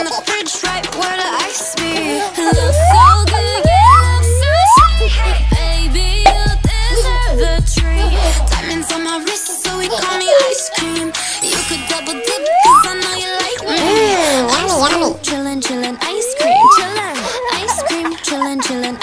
in the fridge, right where the ice be. Looks so good, yeah, looks so sweet. Baby, you deserve a treat. Diamonds on my wrist, so we call me ice cream. You could double dip, cause I know you like me. Ice cream, chillin', chillin', ice cream, chillin'. Ice cream, chillin', chillin',